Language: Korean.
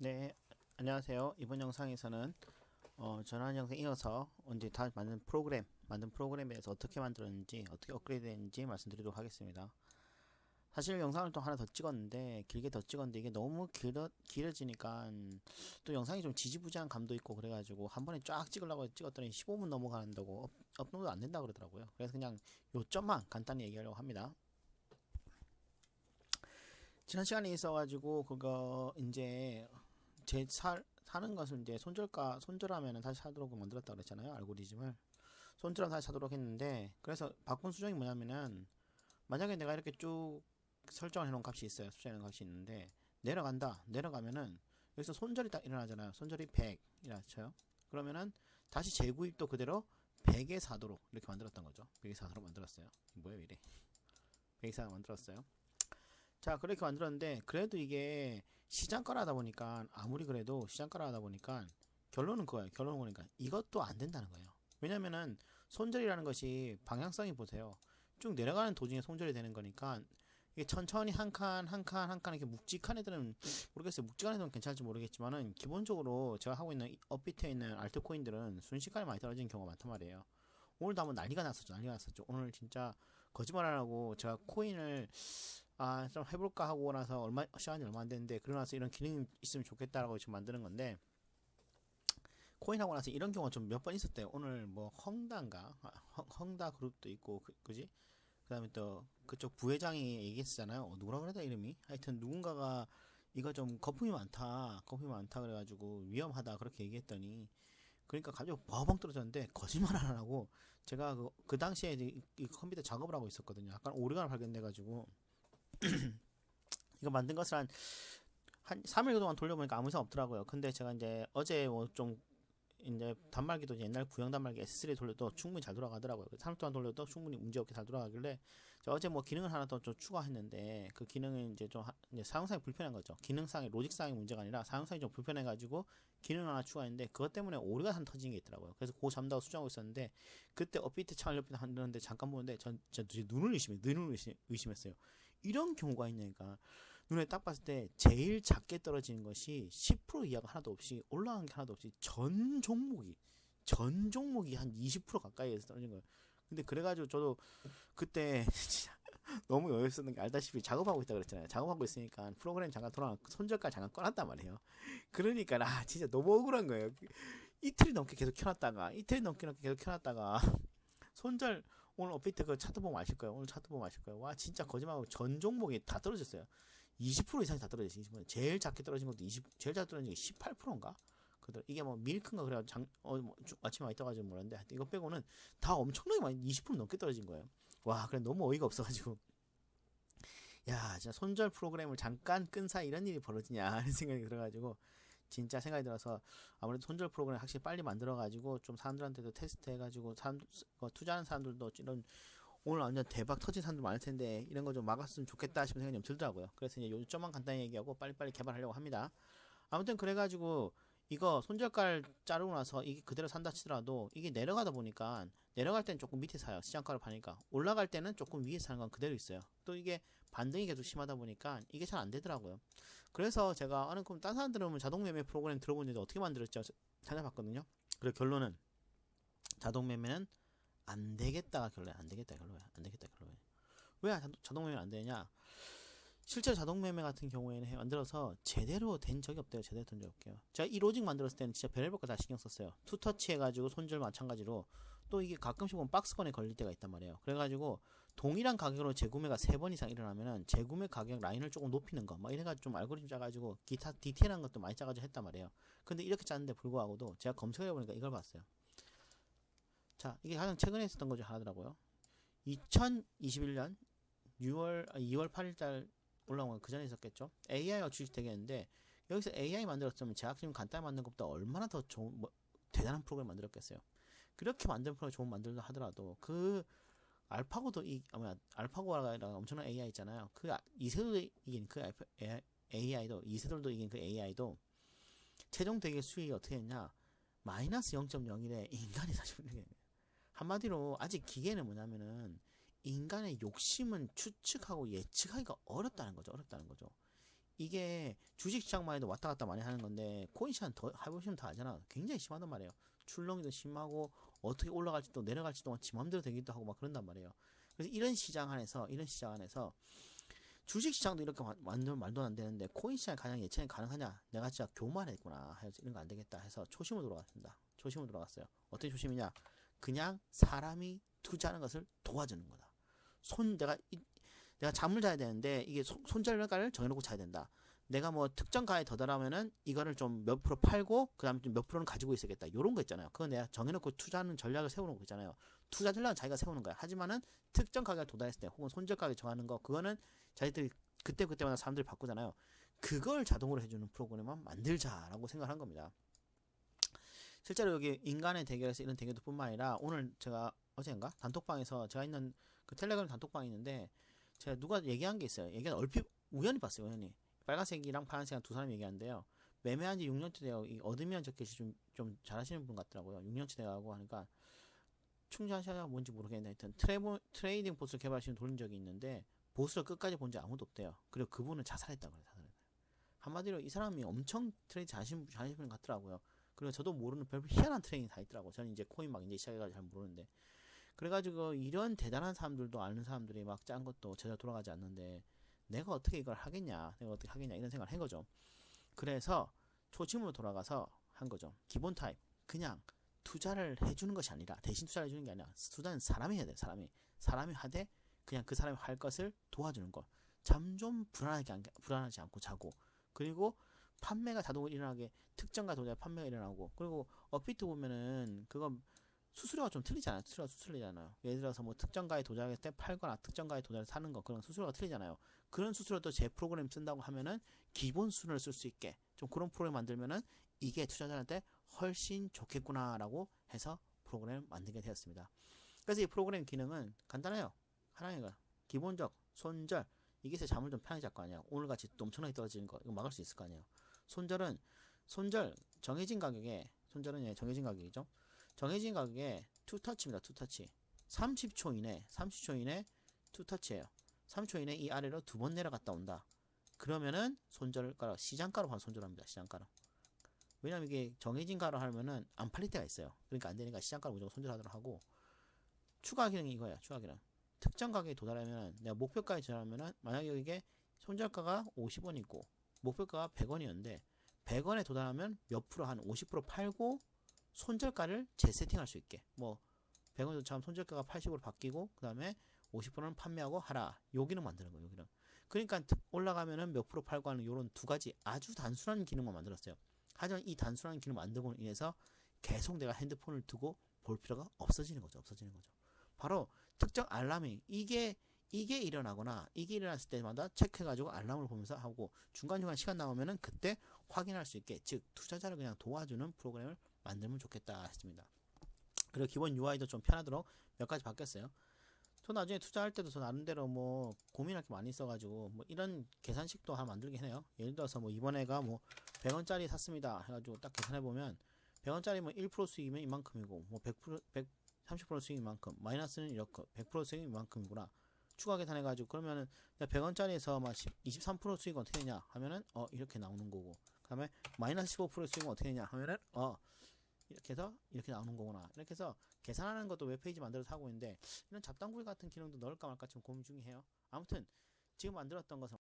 네, 안녕하세요. 이번 영상에서는 전환 영상 이어서 언제 다 만든 프로그램에 대해서 어떻게 만들었는지, 어떻게 업그레이드 했는지 말씀드리도록 하겠습니다. 사실 영상을 또 하나 더 찍었는데, 길게 더 찍었는데, 이게 너무 길어지니까, 또 영상이 좀 지지부진한 감도 있고, 그래가지고, 한 번에 쫙 찍으려고 찍었더니 15분 넘어가는다고, 업로드 안 된다 그러더라고요. 그래서 그냥 요점만 간단히 얘기하려고 합니다. 지난 시간에 있어가지고, 그거, 이제, 사는 것을 이제 손절하면은 다시 사도록 만들었다 그랬잖아요. 알고리즘을. 손절하면 다시 사도록 했는데, 그래서 바꾼 수정이 뭐냐면은, 만약에 내가 이렇게 쭉 설정을 해놓은 값이 있어요. 수정해놓은 값이 있는데, 내려가면은, 여기서 손절이 딱 일어나잖아요. 손절이 100이라 쳐요. 그러면은, 다시 재구입도 그대로 100에 사도록 이렇게 만들었던 거죠. 100에 사도록 만들었어요. 뭐야, 이래. 100에 사도록 만들었어요. 자, 그렇게 만들었는데, 그래도 이게 시장가라 하다 보니까, 아무리 그래도 시장가라 하다 보니까, 결론은 그거예요. 결론은 그러니까, 이것도 안 된다는 거예요. 왜냐면은, 손절이라는 것이 방향성이 보세요. 쭉 내려가는 도중에 손절이 되는 거니까, 이게 천천히 한 칸, 이렇게 묵직한 애들은, 모르겠어요. 묵직한 애들은 괜찮을지 모르겠지만은, 기본적으로 제가 하고 있는 업비트에 있는 알트코인들은 순식간에 많이 떨어지는 경우가 많단 말이에요. 오늘도 한번 난리가 났었죠. 오늘 진짜 거짓말 안 하고, 제가 코인을 좀 해볼까 하고 나서 시간이 얼마 안 됐는데, 그러고 나서 이런 기능이 있으면 좋겠다라고 지금 만드는 건데, 코인 하고 나서 이런 경우가 좀 몇 번 있었대요. 오늘 뭐, 헝다 그룹도 있고, 그지? 그 다음에 또, 그쪽 부회장이 얘기했잖아요. 누구라 그래야 돼, 이름이? 하여튼 누군가가 이거 좀 거품이 많다 그래가지고 위험하다 그렇게 얘기했더니, 그러니까 가지고 버벙 떨어졌는데 거짓말 안 하고 제가 그 당시에 이 컴퓨터 작업을 하고 있었거든요. 약간 오류가 발견돼가지고 이거 만든 것을 한 3일 동안 돌려보니까 아무 이상 없더라고요. 근데 제가 이제 어제 뭐 좀 이제 단말기도 옛날 구형 단말기 S3 돌려도 충분히 잘 돌아가더라고요. 3일 동안 돌려도 충분히 문제없게 잘 돌아가길래 제가 어제 뭐 기능을 하나 더 좀 추가했는데, 그 기능은 이제 좀 이제 사용상이 불편한 거죠. 기능상의 로직상의 문제가 아니라 사용상이 좀 불편해가지고 기능 하나 추가했는데, 그것 때문에 오류가 한 터진 게 있더라고요. 그래서 그거 잠다가 수정하고 있었는데, 그때 업비트 창을 옆에 하는데 잠깐 보는데 전 진짜 눈을 의심했어요. 이런 경우가 있냐니까. 눈에 딱 봤을 때 제일 작게 떨어지는 것이 10% 이하가 하나도 없이, 올라간 게 하나도 없이 전 종목이 한 20% 가까이에서 떨어진 거예요. 근데 그래가지고 저도 그때 진짜 너무 여유있었는 게, 알다시피 작업하고 있다 그랬잖아요. 작업하고 있으니까 프로그램 잠깐 돌아 손절까지 잠깐 꺼놨단 말이에요. 그러니까 진짜 너무 억울한 거예요. 이틀이 넘게 계속 켜놨다가 손절, 오늘 업데이트 그 차트 보면 아실 거예요. 오늘 차트 보면 아실 거예요. 와, 진짜 거짓말하고 전 종목이 다 떨어졌어요. 20% 이상이 다 떨어졌어요. 20%. 제일 작게 떨어진 것도 제일 작게 떨어진 게 18%인가? 이게 뭐 밀크인가 그래가지고 뭐 아침에 많이 떠가지고 몰랐는데, 하여튼 이거 빼고는 다 엄청나게 많이 20% 넘게 떨어진 거예요. 와, 그래 너무 어이가 없어가지고, 야, 진짜 손절 프로그램을 잠깐 끈 사이 이런 일이 벌어지냐 하는 생각이 들어가지고, 진짜 생각이 들어서, 아무래도 손절 프로그램 확실히 빨리 만들어가지고 좀 사람들한테도 테스트해가지고, 투자하는 사람들도 이런, 오늘 완전 대박 터진 사람들 많을 텐데 이런 거 좀 막았으면 좋겠다 싶은 생각이 좀 들더라고요. 그래서 이제 요점만 간단히 얘기하고 빨리빨리 개발하려고 합니다. 아무튼 그래가지고, 이거 손절가를 자르고 나서 이게 그대로 산다 치더라도, 이게 내려가다 보니까, 내려갈 때는 조금 밑에 사요. 시장가를 파니까. 올라갈 때는 조금 위에 사는 건 그대로 있어요. 또 이게 반등이 계속 심하다 보니까 이게 잘 안 되더라고요. 그래서 제가, 그럼 딴 사람들은 자동 매매 프로그램 들어보는데 어떻게 만들었죠? 찾아봤거든요. 그리고 결론은, 자동 매매는 안 되겠다가 결론이야. 안 되겠다 결론이야. 안 되겠다 결론이야. 왜 자동 매매는 안 되냐? 실제 자동 매매 같은 경우에는 만들어서 제대로 된 적이 없대요. 제대로 된 적이 없게요. 제가 이 로직 만들었을 때는 진짜 별의별 거 다 신경 썼어요. 투터치 해가지고 손절 마찬가지로, 또 이게 가끔씩 보면 박스권에 걸릴 때가 있단 말이에요. 그래가지고 동일한 가격으로 재구매가 3번 이상 일어나면은 재구매 가격 라인을 조금 높이는 거, 막 이래가지고 좀 알고리즘 짜가지고 기타 디테일한 것도 많이 짜가지고 했단 말이에요. 근데 이렇게 짰는데 불구하고도 제가 검색해보니까 이걸 봤어요. 자, 이게 가장 최근에 했었던 거 중 하나더라고요. 2021년 2월 8일달 올라온 건 그 전에 있었겠죠. AI가 출시되겠는데, 여기서 AI 만들었으면 제가 지금 간단히 만든 것보다 얼마나 더 좋은, 대단한 프로그램 만들었겠어요. 그렇게 만든 프로그램 좋은 만들다 하더라도, 알파고도 알파고가 엄청난 AI 있잖아요. 이세돌도 이긴 AI도, 이세돌도 이긴 그 AI도 최종 대결 수익이 어떻게 했냐? 마이너스 0.01에 인간이 40%. 한마디로 아직 기계는 뭐냐면은, 인간의 욕심은 추측하고 예측하기가 어렵다는 거죠. 어렵다는 거죠. 이게 주식시장만 해도 왔다 갔다 많이 하는 건데 코인시장 더 해보시면 다 알잖아. 굉장히 심하단 말이에요. 출렁이도 심하고 어떻게 올라갈지도 내려갈지도 지 맘대로 되기도 하고 막 그런단 말이에요. 그래서 이런 시장 안에서 주식시장도 이렇게 완전 말도 안 되는데 코인시장이 가장 예측이 가능하냐? 내가 진짜 교만했구나 해서 이런 거 안 되겠다 해서 초심으로 돌아갔습니다. 초심으로 돌아갔어요. 어떻게 초심이냐? 그냥 사람이 투자하는 것을 도와주는 거다. 내가 잠을 자야 되는데 이게 손절가를 정해놓고 자야 된다. 내가 뭐 특정 가에 도달하면은 이거를 좀 몇 프로 팔고 그 다음에 좀 몇 프로는 가지고 있어야겠다. 요런 거 있잖아요. 그거 내가 정해놓고 투자하는 전략을 세우는 거 있잖아요. 투자 전략은 자기가 세우는 거야. 하지만은 특정 가격에 도달했을 때 혹은 손절 가격 정하는 거 그거는 자기들이 그때마다 사람들이 바꾸잖아요. 그걸 자동으로 해주는 프로그램만 만들자라고 생각한 겁니다. 실제로 여기 인간의 대결에서 이런 대결도 뿐만 아니라 오늘 제가 어제인가 단톡방에서 제가 있는 그 텔레그램 단톡방이 있는데 제가 누가 얘기한 게 있어요. 얘기는 얼핏 우연히 봤어요. 우연히 빨간색이랑 파란색이랑 두 사람이 얘기하는데요. 매매한 지 6년째 되고 얻으면 적게시 좀 잘하시는 분 같더라고요. 6년째 돼가고 하니까 충전하셔야 뭔지 모르겠는데 하여튼 트레이딩 보스를 개발하시는 돌린 적이 있는데 보스를 끝까지 본 지 아무도 없대요. 그리고 그분은 자살했다고 그래요. 한마디로 이 사람이 엄청 트레이딩 잘하시는 분 같더라고요. 그리고 저도 모르는 별별 희한한 트레이딩이 다 있더라고요. 저는 이제 코인 막 이제 시작해가지고 잘 모르는데 그래가지고 이런 대단한 사람들도 아는 사람들이 막 짠 것도 제대로 돌아가지 않는데 내가 어떻게 이걸 하겠냐 이런 생각을 한 거죠. 그래서 초심으로 돌아가서 한 거죠. 기본 타입 그냥 투자를 해주는 것이 아니라 대신 투자를 해주는 게 아니라 투자는 사람이 해야 돼요. 사람이 하되 그냥 그 사람이 할 것을 도와주는 것. 잠 좀 불안하지 않고 자고 그리고 판매가 자동으로 일어나게 특정가 도달 판매가 일어나고 그리고 업비트 보면은 그거 수수료가 좀 틀리잖아요. 수수료가 틀리잖아요. 예를 들어서 뭐 특정가에 도달할 때 팔거나 특정가에 도달해서 사는 거 그런 수수료가 틀리잖아요. 그런 수수료도 제 프로그램 쓴다고 하면은 기본 수수료를 쓸 수 있게 좀 그런 프로그램 만들면은 이게 투자자한테 훨씬 좋겠구나라고 해서 프로그램을 만들게 되었습니다. 그래서 이 프로그램 기능은 간단해요. 하나가 기본적 손절 이게 제 잠을 좀 편하게 잘 거 아니야. 오늘같이 엄청나게 떨어지는 거 이거 막을 수 있을 거 아니에요. 손절 정해진 가격에 손절은 정해진 가격이죠. 정해진 가격에 투터치입니다. 투터치 30초 이내 투터치예요. 3초 이내 이 아래로 두 번 내려갔다 온다. 그러면은 손절가로 시장가로 바로 손절합니다. 시장가로. 왜냐면 이게 정해진 가로 하면은 안 팔릴 때가 있어요. 그러니까 안 되니까 시장가로 무조건 손절하도록 하고 추가 기능이 이거예요. 추가 기능. 특정 가격에 도달하면은 내가 목표가에 도달하면은 만약에 이게 손절가가 50원이고 목표가가 100원이었는데 100원에 도달하면 몇 프로 한 50% 팔고 손절가를 재세팅할 수 있게 뭐 100원에서 처음 손절가가 80으로 바뀌고 그 다음에 50%는 판매하고 하라. 여기는 만드는 거예요. 여기는. 그러니까 올라가면은 몇 프로 팔고 하는 이런 두 가지 아주 단순한 기능만 만들었어요. 하지만 이 단순한 기능 만들고 인해서 계속 내가 핸드폰을 두고 볼 필요가 없어지는 거죠. 바로 특정 알람이 이게 일어나거나 이게 일어났을 때마다 체크해가지고 알람을 보면서 하고 중간중간 시간 나오면은 그때 확인할 수 있게 즉 투자자를 그냥 도와주는 프로그램을 만들면 좋겠다 했습니다. 그리고 기본 UI도 좀 편하도록 몇 가지 바뀌었어요. 저 나중에 투자할 때도 저 나름대로 뭐 고민할 게 많이 있어가지고 뭐 이런 계산식도 하나 만들긴 해요. 예를 들어서 뭐 이번에가 뭐 100원짜리 샀습니다 해가지고 딱 계산해보면 100원짜리 뭐 1% 수익이면 이만큼이고 뭐 30% 수익 이만큼 마이너스는 이렇게 100% 수익이 이만큼이구나 추가 계산해가지고 그러면은 100원짜리에서 막 23% 수익은 어떻게 되냐 하면은 이렇게 나오는 거고 그 다음에 마이너스 15% 수익은 어떻게 되냐 하면은 이렇게 해서 이렇게 나오는 거구나 이렇게 해서 계산하는 것도 웹페이지 만들어서 하고 있는데 이런 잡담구리 같은 기능도 넣을까 말까 지금 고민 중이에요. 아무튼 지금 만들었던 것은